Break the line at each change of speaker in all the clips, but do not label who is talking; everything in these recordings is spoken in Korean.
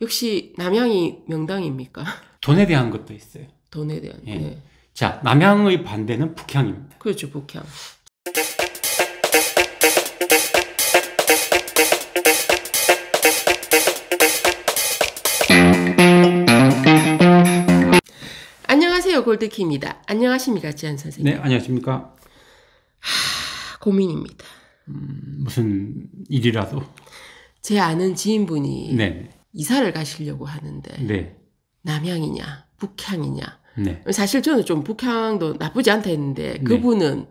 역시 남양이 명당입니까?
돈에 대한 것도 있어요.
돈에 대한.
예.
네.
자, 남양의 반대는 북향입니다.
그렇죠, 북향. 안녕하세요, 골드키입니다. 안녕하십니까, 지한 선생님.
네, 안녕하십니까.
고민입니다.
무슨 일이라도.
제 아는 지인분이
네.
이사를 가시려고 하는데
네.
남향이냐 북향이냐.
네.
사실 저는 좀 북향도 나쁘지 않다 했는데
네.
그분은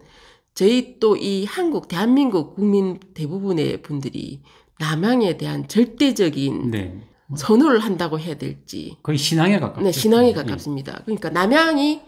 저희 또 이 한국 대한민국 국민 대부분의 분들이 남향에 대한 절대적인
네.
선호를 한다고 해야 될지
거의 신앙에 가깝죠.
네, 신앙에 가깝습니다. 그러니까 남향이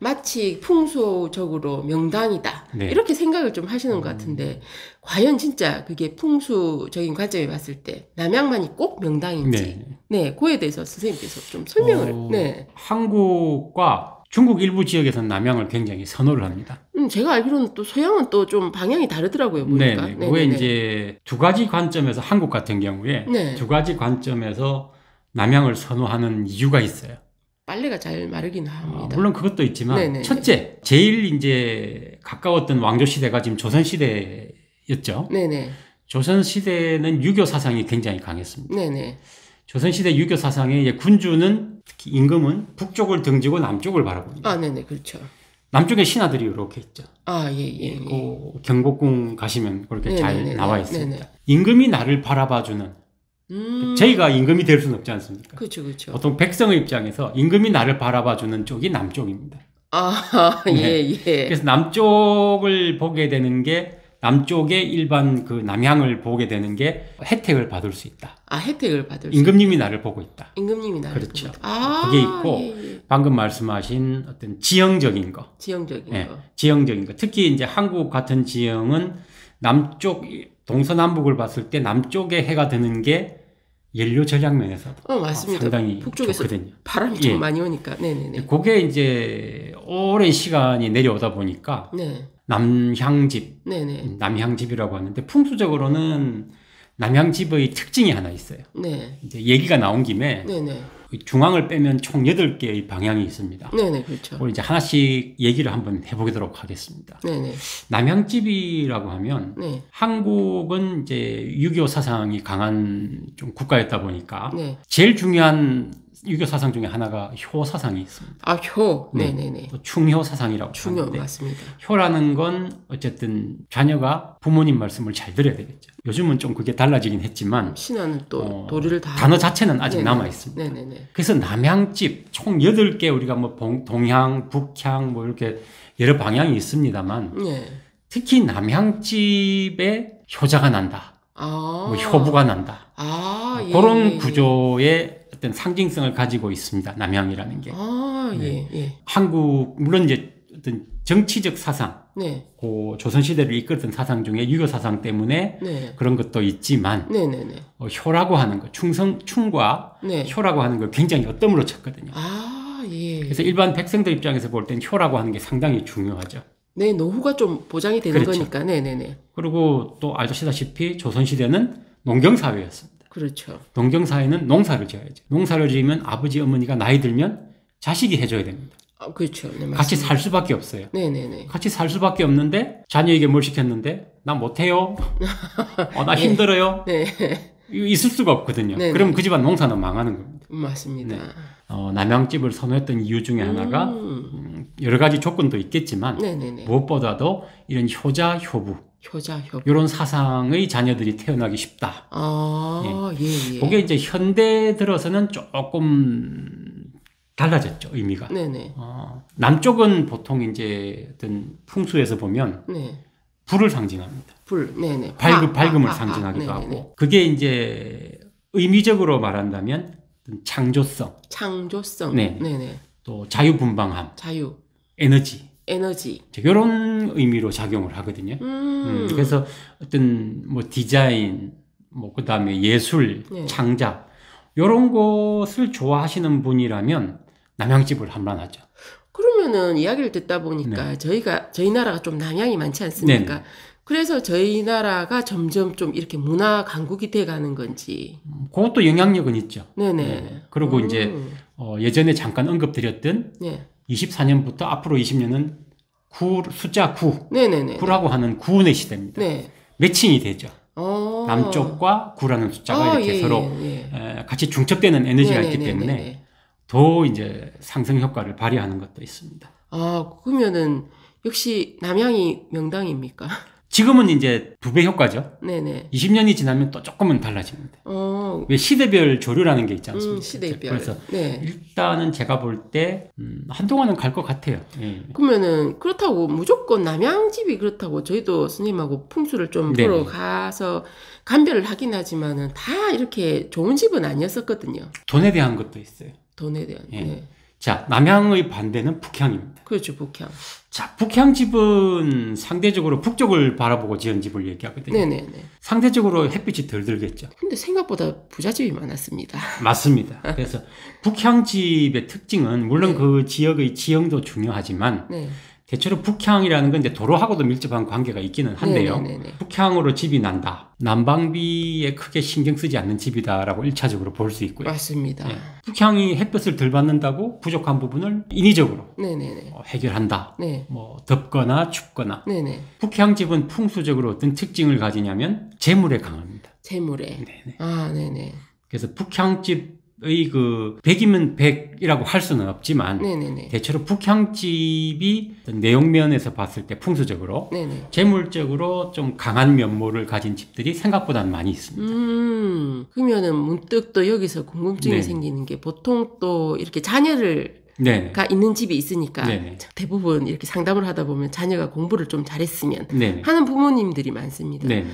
마치 풍수적으로 명당이다.
네.
이렇게 생각을 좀 하시는 것 같은데 과연 진짜 그게 풍수적인 관점에 봤을 때 남향만이 꼭 명당인지
네.
그거에 대해서 선생님께서 좀 설명을 네.
한국과 중국 일부 지역에서는 남향을 굉장히 선호를 합니다.
제가 알기로는 또 서양은 또 좀 방향이 다르더라고요. 보니까.
네. 그게 이제 두 가지 관점에서 한국 같은 경우에
네.
두 가지 관점에서 남향을 선호하는 이유가 있어요.
빨래가 잘 마르긴 합니다.
물론 그것도 있지만
네네네.
첫째, 제일 이제 가까웠던 왕조 시대가 지금 조선 시대였죠.
네네.
조선 시대는 유교 사상이 굉장히 강했습니다.
네네.
조선 시대 유교 사상에 이제 군주는 특히 임금은 북쪽을 등지고 남쪽을 바라봅니다.
아, 네네, 그렇죠.
남쪽에 신하들이 이렇게 있죠.
아, 예.
그 경복궁 가시면 그렇게
네네네.
잘 나와 있습니다.
네네.
임금이 나를 바라봐주는 저희가 임금이 될 수는 없지 않습니까?
그렇죠.
보통 백성의 입장에서 임금이 나를 바라봐주는 쪽이 남쪽입니다.
아,
네.
예.
그래서 남쪽을 보게 되는 게 남쪽의 일반 그 남향을 보게 되는 게 혜택을 받을 수 있다.
아, 혜택을 받을 수
임금님이 나를 보고 있다.
임금님이 나를
그렇죠.
보고 있다. 아,
그게 있고
예.
방금 말씀하신 어떤 지형적인 거.
지형적인
네,
거.
지형적인 거. 특히 이제 한국 같은 지형은 남쪽 동서남북을 봤을 때 남쪽에 해가 드는 게 연료 절약 면에서
맞습니다.
상당히
북쪽에서
좋거든요.
바람이 좀 많이 오니까. 네네네.
그게 이제 오랜 시간이 내려오다 보니까
네.
남향집,
네네.
남향집이라고 하는데 풍수적으로는 남향집의 특징이 하나 있어요.
네.
이제 얘기가 나온 김에
네네.
중앙을 빼면 총 8개의 방향이 있습니다.
네네, 그렇죠.
우리 이제 하나씩 얘기를 한번 해보도록 하겠습니다.
네네.
남향집이라고 하면
네.
한국은 이제 유교 사상이 강한 좀 국가였다 보니까
네.
제일 중요한 유교 사상 중에 하나가 효 사상이 있습니다.
아, 효. 네네네.
또 충효 사상이라고
중요,
하는데
맞습니다.
효라는 건 어쨌든 자녀가 부모님 말씀을 잘 들어야 되겠죠. 요즘은 좀 그게 달라지긴 했지만
신화는 또 도리를 다
단어 자체는 아직
네네.
남아 있습니다.
네네네.
그래서 남향집 총 8개 우리가 뭐 동향, 북향 뭐 이렇게 여러 방향이 있습니다만
네.
특히 남향집에 효자가 난다. 뭐 효부가 난다.
예.
그런 구조의 어떤 상징성을 가지고 있습니다. 남향이라는 게.
예.
한국 물론 이제 어떤 정치적 사상,
네.
그 조선 시대를 이끌었던 사상 중에 유교 사상 때문에
네.
그런 것도 있지만
네네네.
효라고 하는 거, 충과
네.
효라고 하는 걸 굉장히 어뜸으로 쳤거든요.
예.
그래서 일반 백성들 입장에서 볼 땐 효라고 하는 게 상당히 중요하죠.
네, 노후가 좀 보장이 되는
그렇죠.
거니까. 네네네.
그리고 또 아시다시피 조선 시대는 농경사회였습니다.
그렇죠.
농경사회는 농사를 지어야죠. 농사를 지으면 아버지, 어머니가 나이 들면 자식이 해줘야 됩니다.
그렇죠. 네, 맞습니다.
같이 살 수밖에 없어요.
네네네.
같이 살 수밖에 없는데 자녀에게 뭘 시켰는데 나 못해요. 나
네.
힘들어요.
네.
있을 수가 없거든요.
네네.
그럼 그 집안 농사는 망하는 겁니다.
맞습니다.
네. 남향집을 선호했던 이유 중에 하나가 여러 가지 조건도 있겠지만
네네네.
무엇보다도 이런 효자, 효부
효자, 효부.
이런 사상의 자녀들이 태어나기 쉽다.
예.
그게 이제 현대 들어서는 조금 달라졌죠, 의미가.
네네.
남쪽은 보통 이제 어떤 풍수에서 보면
네.
불을 상징합니다.
불, 네네.
밝음을 상징하기도
네네네.
하고. 그게 이제 의미적으로 말한다면 창조성,
창조성.
네.
네네.
또 자유분방함,
자유.
에너지. 이런 의미로 작용을 하거든요. 그래서 어떤 뭐 디자인, 뭐 그다음에 예술,
네.
창작 이런 것을 좋아하시는 분이라면 남향집을 할만하죠.
그러면은 이야기를 듣다 보니까 저희 나라가 좀 남향이 많지 않습니까?
네네.
그래서 저희 나라가 점점 좀 이렇게 문화 강국이 돼가는 건지.
그것도 영향력은 있죠.
네네.
네. 그리고 이제 예전에 잠깐 언급드렸던
네.
24년부터 앞으로 20년은 숫자 9.
네네네.
9라고 하는 구운의 시대입니다.
네.
매칭이 되죠. 남쪽과 9라는 숫자가 이렇게
예,
서로
예.
같이 중첩되는 에너지가 있기
네네네네네.
때문에 더 이제 상승 효과를 발휘하는 것도 있습니다.
아, 그러면은 역시 남양이 명당입니까?
지금은 이제 2배 효과죠.
네네.
20년이 지나면 또 조금은 달라집니다. 왜 시대별 조류라는 게 있지 않습니까?
시대별.
그래서
네.
일단은 제가 볼 때 한동안은 갈 것 같아요. 예.
그러면은 그렇다고 무조건 남양집이 그렇다고 저희도 스님하고 풍수를 좀
네네.
보러 가서 감별을 하긴 하지만은 다 이렇게 좋은 집은 아니었었거든요.
돈에 대한 것도 있어요.
돈에 대한.
예.
네.
자, 남향의 반대는 북향입니다.
그렇죠, 북향.
자, 북향집은 상대적으로 북쪽을 바라보고 지은 집을 얘기하거든요.
네네네.
상대적으로 햇빛이 덜 들겠죠.
근데 생각보다 부잣집이 많았습니다.
맞습니다. 그래서 북향집의 특징은 물론 그 지역의 지형도 중요하지만
네.
대체로 북향이라는 건 이제 도로하고도 밀접한 관계가 있기는 한데요.
네네네네.
북향으로 집이 난다. 난방비에 크게 신경 쓰지 않는 집이다라고 1차적으로 볼 수 있고요.
맞습니다.
예. 북향이 햇볕을 덜 받는다고 부족한 부분을 인위적으로
네네네.
해결한다.
네.
뭐 덥거나 춥거나.
네네.
북향집은 풍수적으로 어떤 특징을 가지냐면 재물에 강합니다.
재물에.
네네.
아, 네네.
그래서 북향집의 그 100이면 100이라고 할 수는 없지만
네네네.
대체로 북향집이 어떤 내용면에서 봤을 때 풍수적으로
네네.
재물적으로 좀 강한 면모를 가진 집들이 생각보다는 많이 있습니다.
그러면은 문득 또 여기서 궁금증이
네.
생기는 게 보통 또 이렇게 자녀를
네네.
가 있는 집이 있으니까
네네.
대부분 이렇게 상담을 하다 보면 자녀가 공부를 좀 잘했으면
네네.
하는 부모님들이 많습니다.
네네.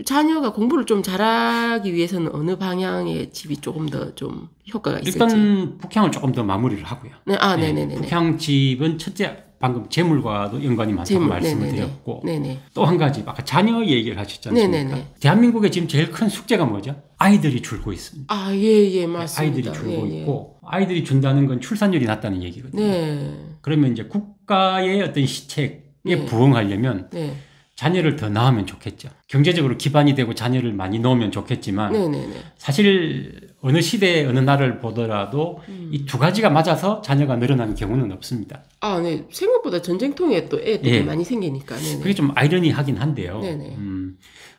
자녀가 공부를 좀 잘하기 위해서는 어느 방향의 집이 조금 더 좀 효과가 있을지.
일단 북향을 조금 더 마무리를 하고요.
네, 아,
네,
네네네.
북향집은 첫째 방금 재물과도 연관이 많다고
재물,
말씀을
네네네.
드렸고
네네.
또 한 가지 아까 자녀 얘기를 하셨지 않습니까?
네네네.
대한민국의 지금 제일 큰 숙제가 뭐죠? 아이들이 줄고 있습니다.
아, 예, 맞습니다.
아이들이 줄고
예, 예.
있고 아이들이 준다는 건 출산율이 낮다는 얘기거든요.
네.
그러면 이제 국가의 어떤 시책에
네.
부응하려면
네.
자녀를 더 낳으면 좋겠죠. 경제적으로 기반이 되고 자녀를 많이 넣으면 좋겠지만
네네네.
사실 어느 시대 어느 날을 보더라도 이 두 가지가 맞아서 자녀가 늘어나는 경우는 없습니다.
아, 네. 생각보다 전쟁통에 또 애들이
예.
많이 생기니까. 네네.
그게 좀 아이러니하긴 한데요.
네네.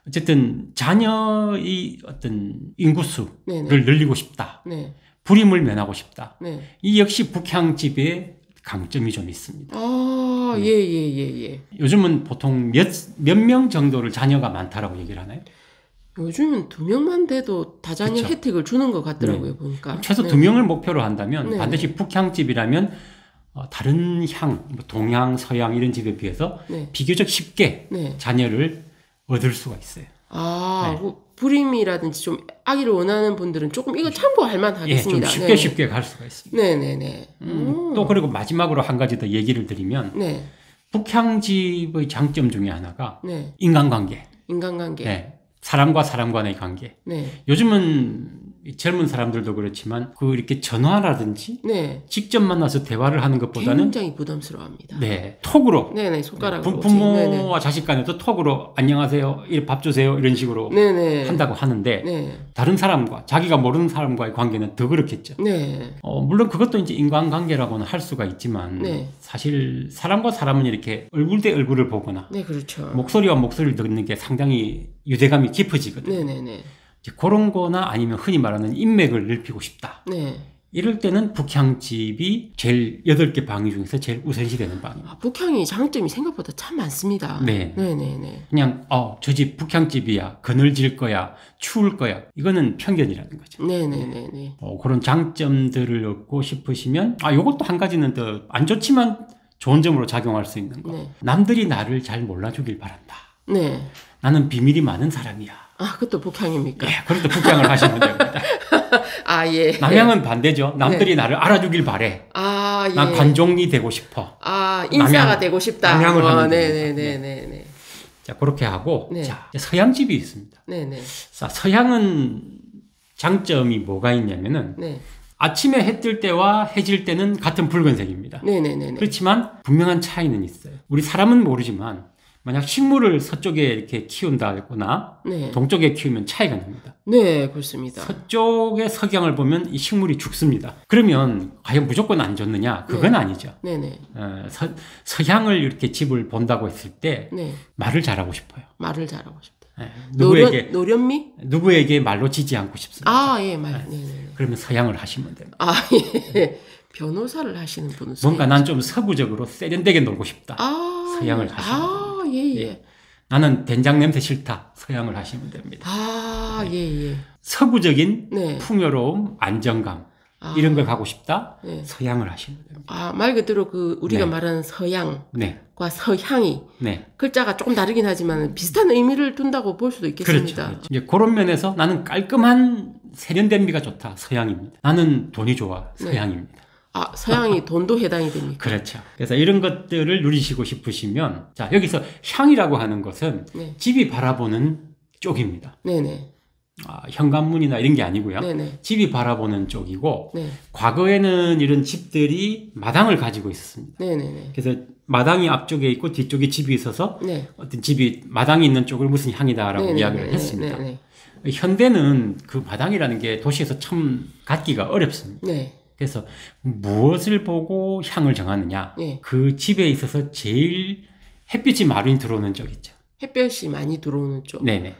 어쨌든 자녀의 어떤 인구수를
네네.
늘리고 싶다.
네.
불임을 면하고 싶다.
네.
이 역시 북향집의 강점이 좀 있습니다.
아, 예.
요즘은 보통 몇 명 정도를 자녀가 많다라고 얘기를 하나요?
요즘은 2명만 돼도 다자녀
그쵸.
혜택을 주는 것 같더라고요, 보니까.
최소
네.
2명을 목표로 한다면
네.
반드시 북향집이라면 다른 향, 뭐 동향, 서양 이런 집에 비해서
네.
비교적 쉽게
네.
자녀를 얻을 수가 있어요.
아,
네.
뭐 불임이라든지 좀 아기를 원하는 분들은 조금 이거 참고할 만
예, 좀
하겠습니다.
쉽게
네네.
쉽게 갈 수가 있습니다.
네네네.
또 그리고 마지막으로 한 가지 더 얘기를 드리면
네.
북향집의 장점 중에 하나가
네.
인간관계.
인간관계.
네. 사람과 사람 간의 관계.
네.
요즘은 이 젊은 사람들도 그렇지만 그 이렇게 전화라든지
네.
직접 만나서 대화를 하는 것보다는
굉장히 부담스러워합니다.
네, 톡으로
네네, 손가락으로.
부모와 자식 간에도 톡으로 안녕하세요, 밥 주세요 이런 식으로
네네.
한다고 하는데
네.
다른 사람과 자기가 모르는 사람과의 관계는 더 그렇겠죠.
네.
물론 그것도 이제 인간관계라고는 할 수가 있지만
네.
사실 사람과 사람은 이렇게 얼굴 대 얼굴을 보거나
네, 그렇죠.
목소리와 목소리를 듣는 게 상당히 유대감이 깊어지거든요.
네네네.
이제 그런 거나 아니면 흔히 말하는 인맥을 넓히고 싶다.
네.
이럴 때는 북향집이 제일 8개 방이 중에서 제일 우선시 되는 방입니다.
아, 북향이 장점이 생각보다 참 많습니다.
네.
네네네.
그냥 저 집 북향집이야, 그늘질 거야, 추울 거야, 이거는 편견이라는 거죠.
네네네네.
그런 장점들을 얻고 싶으시면 요것도 한 가지는 더 안 좋지만 좋은 점으로 작용할 수 있는 거.
네.
남들이 나를 잘 몰라주길 바란다.
네.
나는 비밀이 많은 사람이야.
아, 그것도 북향입니까?
예, 그래도 북향을 하시면 됩니다.
아, 예.
남향은 반대죠. 남들이 나를 알아주길 바래.
아, 예.
난 관종이 되고 싶어.
아, 인사가
남양,
되고 싶다.
남양을 하면
네네네네.
자, 그렇게 하고,
네.
자, 서양집이 있습니다.
네네.
자, 서양은 장점이 뭐가 있냐면은,
네.
아침에 해 뜰 때와 해질 때는 같은 붉은색입니다.
네네네네.
그렇지만 분명한 차이는 있어요. 우리 사람은 모르지만 만약 식물을 서쪽에 이렇게 키운다거나
네.
동쪽에 키우면 차이가 납니다.
네, 그렇습니다.
서쪽의 석양을 보면 이 식물이 죽습니다. 그러면 과연 무조건 안 좋느냐? 그건
네.
아니죠.
네네.
서향을 이렇게 집을 본다고 했을 때
네.
말을 잘하고 싶어요.
말을 잘하고 싶다.
누구에게 말로 지지 않고 싶습니다.
아, 예, 말. 네네.
그러면 서양을 하시면 됩니다.
아, 예. 변호사를 하시는 분은
뭔가 난 좀 서구적으로 세련되게 놀고 싶다.
아,
서양을
예.
하시면 됩니다.
아, 예, 예.
나는 된장 냄새 싫다. 서양을 하시면 됩니다.
아, 예, 예.
서구적인
네.
풍요로움, 안정감
아,
이런 걸 가고 싶다.
네.
서양을 하시면 됩니다.
아, 말 그대로 그 우리가
네.
말하는 서양과
네,
서향이
네.
글자가 조금 다르긴 하지만 비슷한 의미를 둔다고 볼 수도 있겠습니다.
그렇죠. 이제 그런 면에서 나는 깔끔한 세련된 미가 좋다. 서양입니다. 나는 돈이 좋아. 서양입니다.
아, 서양이 돈도 해당이 됩니까?
그렇죠. 그래서 이런 것들을 누리시고 싶으시면 자, 여기서 향이라고 하는 것은
네.
집이 바라보는 쪽입니다.
네네.
현관문이나 이런 게 아니고요.
네네.
집이 바라보는 쪽이고
네.
과거에는 이런 집들이 마당을 가지고 있었습니다.
네네네.
그래서 마당이 앞쪽에 있고 뒤쪽에 집이 있어서
네.
어떤 집이 마당이 있는 쪽을 무슨 향이다라고
네네네.
이야기를 했습니다.
네네.
현대는 그 마당이라는 게 도시에서 참 갖기가 어렵습니다.
네.
그래서 무엇을 보고 향을 정하느냐?
네.
그 집에 있어서 제일 햇빛이 많이 들어오는 쪽 있죠.
햇볕이 많이 들어오는 쪽.
네네.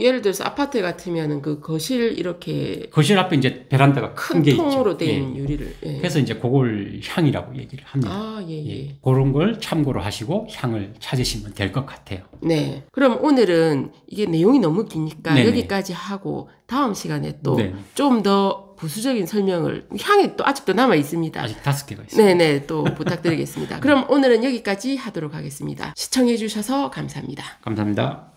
예를 들어서 아파트 같으면은 그 거실 이렇게
거실 앞에 이제 베란다가 큰
큰
게 있죠.
통으로 된
예.
유리를. 예.
그래서 이제 그걸 향이라고 얘기를 합니다.
아, 예, 예.
예. 그런 걸 참고로 하시고 향을 찾으시면 될 것 같아요.
네. 그럼 오늘은 이게 내용이 너무 기니까
네네.
여기까지 하고 다음 시간에 또
네.
좀 더 부수적인 설명을 향이 또 아직도 남아 있습니다.
아직 5개가 있습니다.
네네 또 부탁드리겠습니다. 그럼 오늘은 여기까지 하도록 하겠습니다. 시청해 주셔서 감사합니다.
감사합니다.